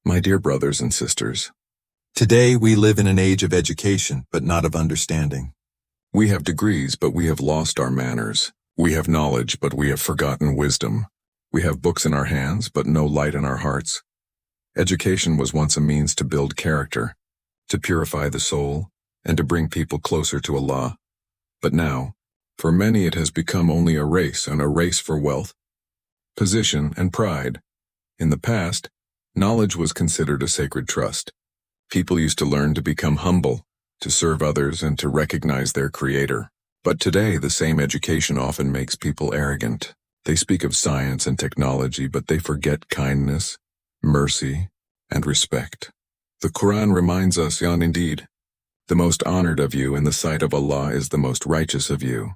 My dear brothers and sisters, today we live in an age of education, but not of understanding. We have degrees, but we have lost our manners. We have knowledge, but we have forgotten wisdom. We have books in our hands, but no light in our hearts. Education was once a means to build character, to purify the soul, and to bring people closer to Allah. But now, for many it has become only a race, and a race for wealth, position, and pride. In the past, knowledge was considered a sacred trust. People used to learn to become humble, to serve others, and to recognize their Creator. But today, the same education often makes people arrogant. They speak of science and technology, but they forget kindness, mercy, and respect. The Quran reminds us, indeed, the most honored of you in the sight of Allah is the most righteous of you,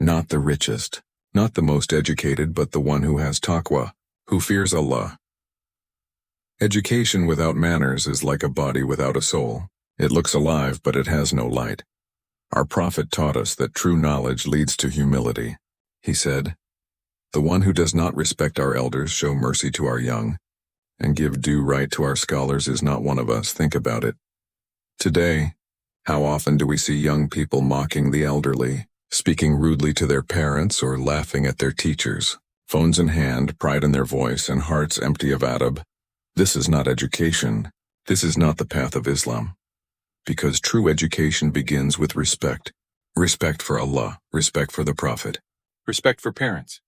not the richest, not the most educated, but the one who has taqwa, who fears Allah. Education without manners is like a body without a soul. It looks alive, but it has no light. Our Prophet taught us that true knowledge leads to humility. He said, "The one who does not respect our elders, show mercy to our young, and give due right to our scholars is not one of us." Think about it. Today, how often do we see young people mocking the elderly, speaking rudely to their parents, or laughing at their teachers? Phones in hand, pride in their voice, and hearts empty of adab. This is not education. This is not the path of Islam. Because true education begins with respect. Respect for Allah, respect for the Prophet, Respect for parents.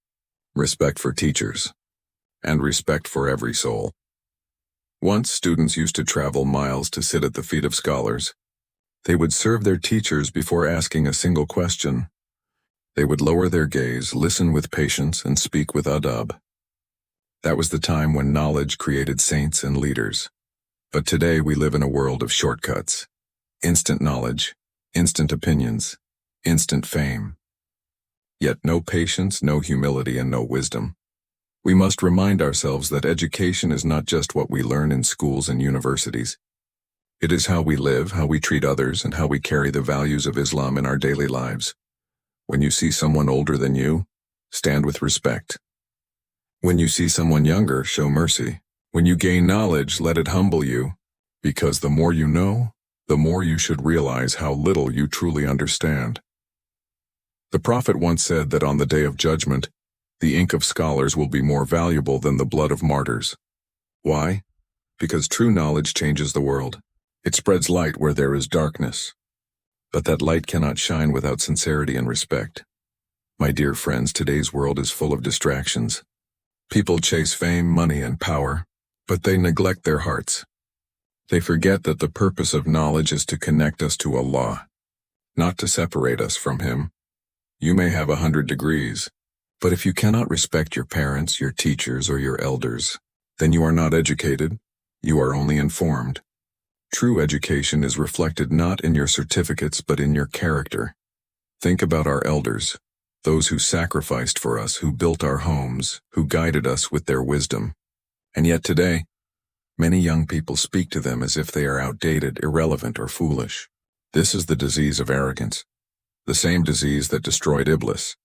respect for teachers, and respect for every soul. Once, students used to travel miles to sit at the feet of scholars. They would serve their teachers before asking a single question. They would lower their gaze, listen with patience, and speak with adab. That was the time when knowledge created saints and leaders. But today we live in a world of shortcuts. Instant knowledge, instant opinions, instant fame. Yet no patience, no humility, and no wisdom. We must remind ourselves that education is not just what we learn in schools and universities. It is how we live, how we treat others, and how we carry the values of Islam in our daily lives. When you see someone older than you, stand with respect. When you see someone younger, show mercy. When you gain knowledge, let it humble you, because the more you know, the more you should realize how little you truly understand. The Prophet once said that on the day of judgment, the ink of scholars will be more valuable than the blood of martyrs. Why? Because true knowledge changes the world. It spreads light where there is darkness. But that light cannot shine without sincerity and respect. My dear friends, today's world is full of distractions. People chase fame, money, and power, but they neglect their hearts. They forget that the purpose of knowledge is to connect us to Allah, not to separate us from Him. You may have 100 degrees, but if you cannot respect your parents, your teachers, or your elders, then you are not educated, you are only informed. True education is reflected not in your certificates but in your character. Think about our elders, those who sacrificed for us, who built our homes, who guided us with their wisdom. And yet today, many young people speak to them as if they are outdated, irrelevant, or foolish. This is the disease of arrogance, the same disease that destroyed Iblis.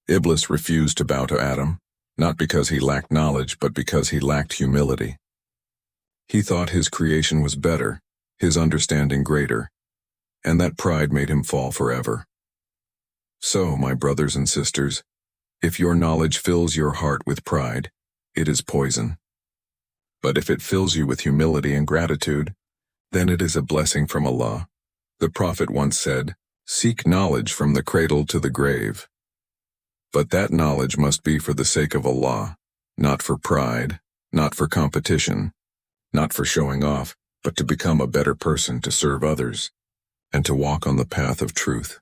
Iblis refused to bow to Adam, not because he lacked knowledge, but because he lacked humility. He thought his creation was better, his understanding greater, and that pride made him fall forever. So, my brothers and sisters, if your knowledge fills your heart with pride, it is poison. But if it fills you with humility and gratitude, then it is a blessing from Allah. The Prophet once said, "Seek knowledge from the cradle to the grave." But that knowledge must be for the sake of Allah, not for pride, not for competition, not for showing off, but to become a better person, to serve others, and to walk on the path of truth.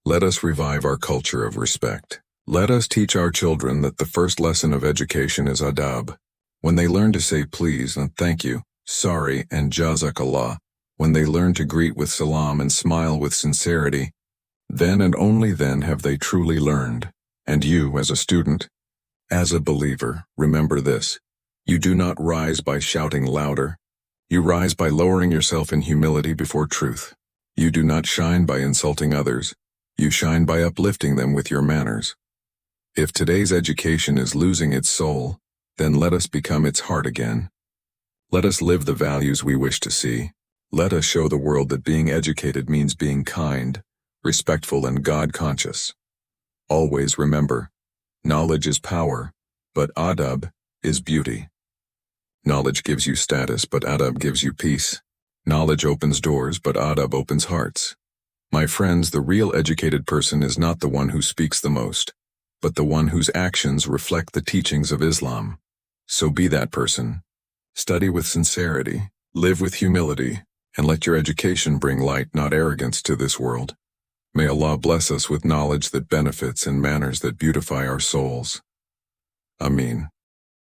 Let us revive our culture of respect. Let us teach our children that the first lesson of education is adab. When they learn to say please and thank you, sorry and jazakallah, when they learn to greet with salam and smile with sincerity, then and only then have they truly learned. And you, as a student, as a believer, remember this: you do not rise by shouting louder. You rise by lowering yourself in humility before truth. You do not shine by insulting others. You shine by uplifting them with your manners. If today's education is losing its soul, then let us become its heart again. Let us live the values we wish to see. Let us show the world that being educated means being kind, respectful, and God-conscious. Always remember, knowledge is power, but adab is beauty. Knowledge gives you status, but adab gives you peace. Knowledge opens doors, but adab opens hearts. My friends, the real educated person is not the one who speaks the most, but the one whose actions reflect the teachings of Islam. So be that person. Study with sincerity, live with humility, and let your education bring light, not arrogance, to this world. May Allah bless us with knowledge that benefits and manners that beautify our souls. Ameen.